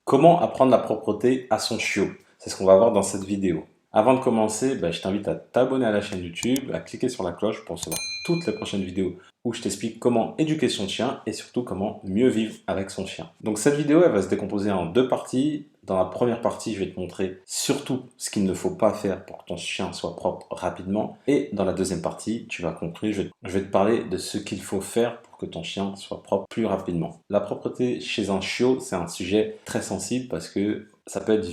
Comment apprendre la propreté à son chiot? C'est ce qu'on va voir dans cette vidéo. Avant de commencer, je t'invite à t'abonner à la chaîne YouTube, à cliquer sur la cloche pour recevoir toutes les prochaines vidéos où je t'explique comment éduquer son chien et surtout comment mieux vivre avec son chien. Donc cette vidéo, elle va se décomposer en deux parties. Dans la première partie, je vais te montrer surtout ce qu'il ne faut pas faire pour que ton chien soit propre rapidement. Et dans la deuxième partie, tu vas conclure, je vais te parler de ce qu'il faut faire pour que ton chien soit propre plus rapidement. La propreté chez un chiot, c'est un sujet très sensible parce que ça peut être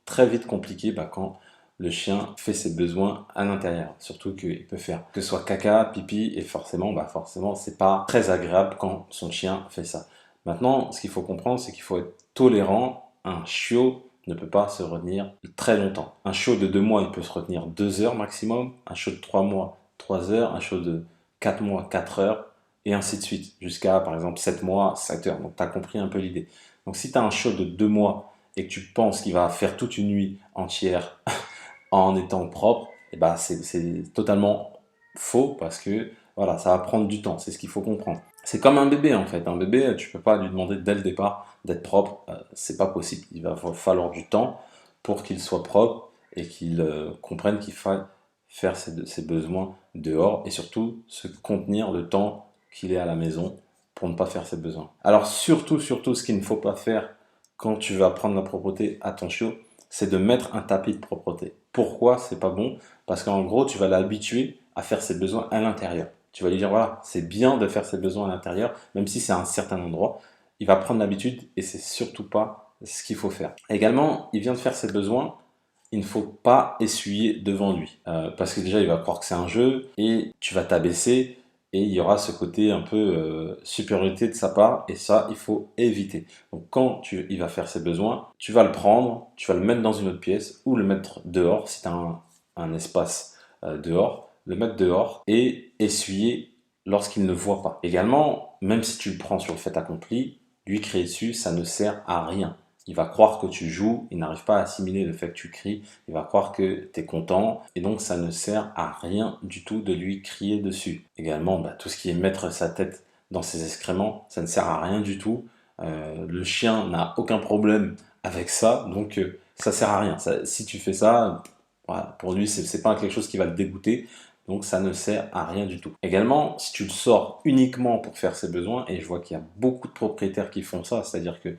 très vite compliqué quand le chien fait ses besoins à l'intérieur. Surtout qu'il peut faire que ce soit caca, pipi, et forcément, c'est pas très agréable quand son chien fait ça. Maintenant, ce qu'il faut comprendre, c'est qu'il faut être tolérant. Un chiot ne peut pas se retenir très longtemps. Un chiot de 2 mois, il peut se retenir 2 heures maximum. Un chiot de 3 mois, 3 heures. Un chiot de 4 mois, 4 heures. Et ainsi de suite. Jusqu'à, par exemple, 7 mois, 7 heures. Donc, tu as compris un peu l'idée. Donc, si tu as un chiot de 2 mois et que tu penses qu'il va faire toute une nuit entière en étant propre, c'est totalement faux parce que voilà, ça va prendre du temps, c'est ce qu'il faut comprendre. C'est comme un bébé en fait, un bébé, tu peux pas lui demander dès le départ d'être propre, c'est pas possible. Il va falloir du temps pour qu'il soit propre et qu'il comprenne qu'il faut faire ses besoins dehors et surtout se contenir le temps qu'il est à la maison pour ne pas faire ses besoins. Alors surtout, ce qu'il ne faut pas faire quand tu vas prendre la propreté à ton chiot, c'est de mettre un tapis de propreté. Pourquoi c'est pas bon? Parce qu'en gros, tu vas l'habituer à faire ses besoins à l'intérieur. Tu vas lui dire, voilà, c'est bien de faire ses besoins à l'intérieur, même si c'est à un certain endroit. Il va prendre l'habitude et c'est surtout pas ce qu'il faut faire. Également, il vient de faire ses besoins, il ne faut pas essuyer devant lui. Parce que déjà, il va croire que c'est un jeu et tu vas t'abaisser et il y aura ce côté un peu supériorité de sa part et ça, il faut éviter. Donc quand il va faire ses besoins, tu vas le prendre, tu vas le mettre dans une autre pièce ou le mettre dehors si tu as un espace dehors, le mettre dehors et essuyer lorsqu'il ne voit pas. Également, même si tu le prends sur le fait accompli, lui crier dessus, ça ne sert à rien. Il va croire que tu joues, il n'arrive pas à assimiler le fait que tu cries, il va croire que tu es content, et donc ça ne sert à rien du tout de lui crier dessus. Également, tout ce qui est mettre sa tête dans ses excréments, ça ne sert à rien du tout. Le chien n'a aucun problème avec ça, donc ça sert à rien. Si tu fais ça, voilà, pour lui, c'est pas quelque chose qui va le dégoûter, donc ça ne sert à rien du tout. Également, si tu le sors uniquement pour faire ses besoins, et je vois qu'il y a beaucoup de propriétaires qui font ça, c'est-à-dire que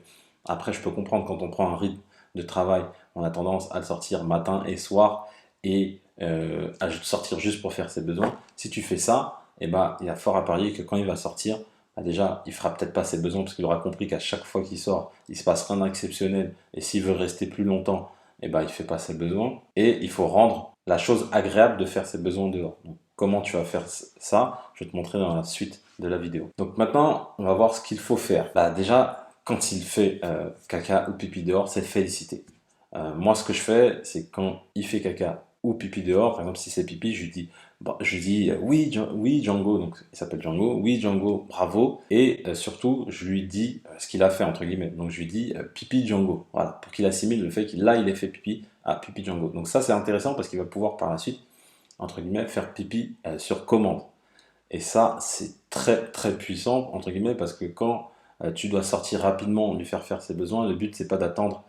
après, je peux comprendre quand on prend un rythme de travail, on a tendance à le sortir matin et soir et à sortir juste pour faire ses besoins. Si tu fais ça, il y a fort à parier que quand il va sortir, déjà, il fera peut-être pas ses besoins parce qu'il aura compris qu'à chaque fois qu'il sort, il se passe rien d'exceptionnel et s'il veut rester plus longtemps, il fait pas ses besoins. Et il faut rendre la chose agréable de faire ses besoins dehors. Donc, comment tu vas faire ça? Je vais te montrer dans la suite de la vidéo. Donc maintenant, on va voir ce qu'il faut faire. Déjà, quand il fait caca ou pipi dehors, c'est féliciter. Moi, ce que je fais, c'est quand il fait caca ou pipi dehors, par exemple, si c'est pipi, je lui dis oui, oui, Django, donc il s'appelle Django, oui, Django, bravo, et surtout, je lui dis ce qu'il a fait, entre guillemets. Donc, je lui dis pipi Django, voilà, pour qu'il assimile le fait qu'il a fait pipi à pipi Django. Donc, ça, c'est intéressant parce qu'il va pouvoir par la suite, entre guillemets, faire pipi sur commande. Et ça, c'est très très puissant, entre guillemets, parce que quand tu dois sortir rapidement, lui faire ses besoins, le but, c'est pas d'attendre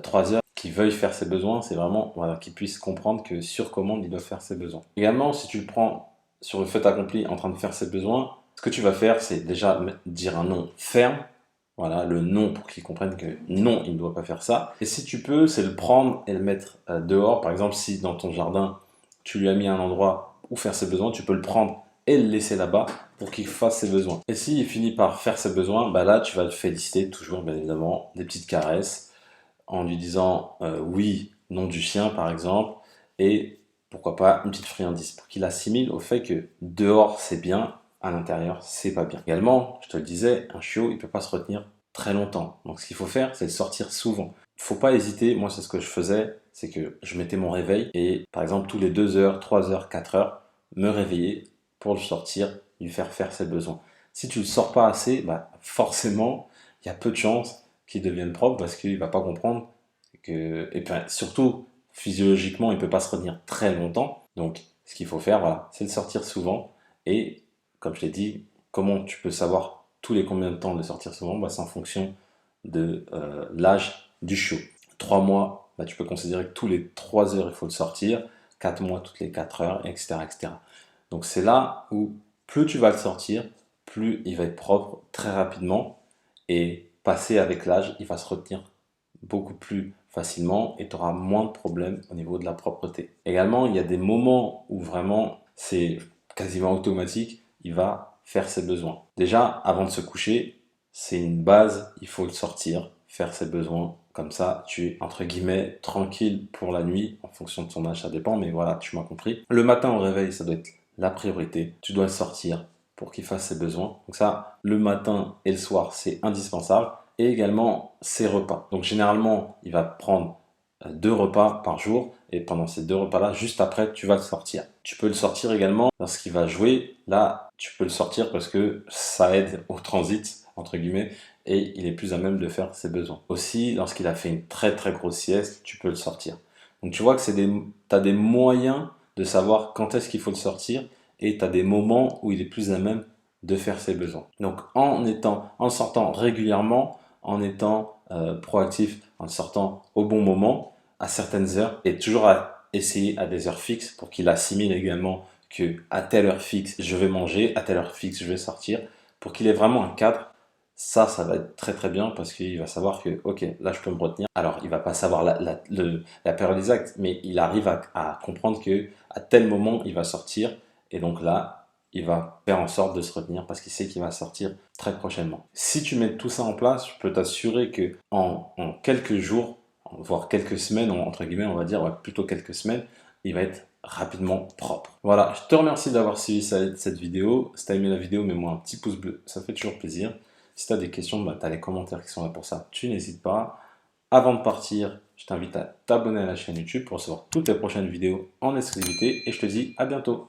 3 heures qu'il veuille faire ses besoins, c'est vraiment qu'il puisse comprendre que sur commande, il doit faire ses besoins. Également, si tu le prends sur le fait accompli en train de faire ses besoins, ce que tu vas faire, c'est déjà dire un nom ferme, voilà, le non pour qu'il comprenne que non, il ne doit pas faire ça. Et si tu peux, c'est le prendre et le mettre dehors. Par exemple, si dans ton jardin, tu lui as mis un endroit où faire ses besoins, tu peux le prendre et le laisser là-bas pour qu'il fasse ses besoins. Et s'il finit par faire ses besoins, là, tu vas le féliciter, toujours, bien évidemment, des petites caresses, en lui disant oui, nom du chien, par exemple, et pourquoi pas une petite friandise, pour qu'il assimile au fait que dehors, c'est bien, à l'intérieur, c'est pas bien. Également, je te le disais, un chiot, il peut pas se retenir très longtemps. Donc ce qu'il faut faire, c'est le sortir souvent. Faut pas hésiter, moi c'est ce que je faisais, c'est que je mettais mon réveil et par exemple tous les 2 heures, 3 heures, 4 heures, me réveiller pour le sortir, lui faire ses besoins. Si tu le sors pas assez, forcément, il y a peu de chances qu'il devienne propre parce qu'il va pas comprendre que, et puis surtout, physiologiquement, il peut pas se retenir très longtemps. Donc ce qu'il faut faire, voilà, c'est le sortir souvent et comme je l'ai dit, comment tu peux savoir tous les combien de temps de sortir souvent? C'est en fonction de l'âge du chiot. 3 mois, bah, tu peux considérer que tous les 3 heures, il faut le sortir. 4 mois, toutes les 4 heures, etc., etc. Donc c'est là où plus tu vas le sortir, plus il va être propre très rapidement. Et passé avec l'âge, il va se retenir beaucoup plus facilement et tu auras moins de problèmes au niveau de la propreté. Également, il y a des moments où vraiment c'est quasiment automatique, il va faire ses besoins. Déjà, avant de se coucher, c'est une base, il faut le sortir, faire ses besoins. Comme ça, tu es, entre guillemets, tranquille pour la nuit, en fonction de son âge, ça dépend, mais voilà, tu m'as compris. Le matin au réveil, ça doit être la priorité. Tu dois le sortir pour qu'il fasse ses besoins. Donc ça, le matin et le soir, c'est indispensable. Et également ses repas. Donc généralement, il va prendre 2 repas par jour et pendant ces 2 repas-là, juste après, tu vas le sortir. Tu peux le sortir également lorsqu'il va jouer. Là, tu peux le sortir parce que ça aide au transit, entre guillemets, et il est plus à même de faire ses besoins. Aussi, lorsqu'il a fait une très très grosse sieste, tu peux le sortir. Donc tu vois que tu as des moyens de savoir quand est-ce qu'il faut le sortir et tu as des moments où il est plus à même de faire ses besoins. Donc en sortant régulièrement, en étant proactif, en sortant au bon moment, à certaines heures, et toujours à essayer à des heures fixes pour qu'il assimile également que à telle heure fixe, je vais manger, à telle heure fixe, je vais sortir, pour qu'il ait vraiment un cadre. Ça va être très très bien parce qu'il va savoir que, ok, là je peux me retenir. Alors, il va pas savoir la période exacte, mais il arrive à comprendre que à tel moment, il va sortir. Et donc là, il va faire en sorte de se retenir parce qu'il sait qu'il va sortir très prochainement. Si tu mets tout ça en place, je peux t'assurer que en quelques jours, voire quelques semaines, entre guillemets, on va dire, ouais, plutôt quelques semaines, il va être rapidement propre. Voilà, je te remercie d'avoir suivi cette vidéo. Si tu as aimé la vidéo, mets-moi un petit pouce bleu, ça fait toujours plaisir. Si tu as des questions, bah, tu as les commentaires qui sont là pour ça, tu n'hésites pas. Avant de partir, je t'invite à t'abonner à la chaîne YouTube pour recevoir toutes les prochaines vidéos en exclusivité et je te dis à bientôt.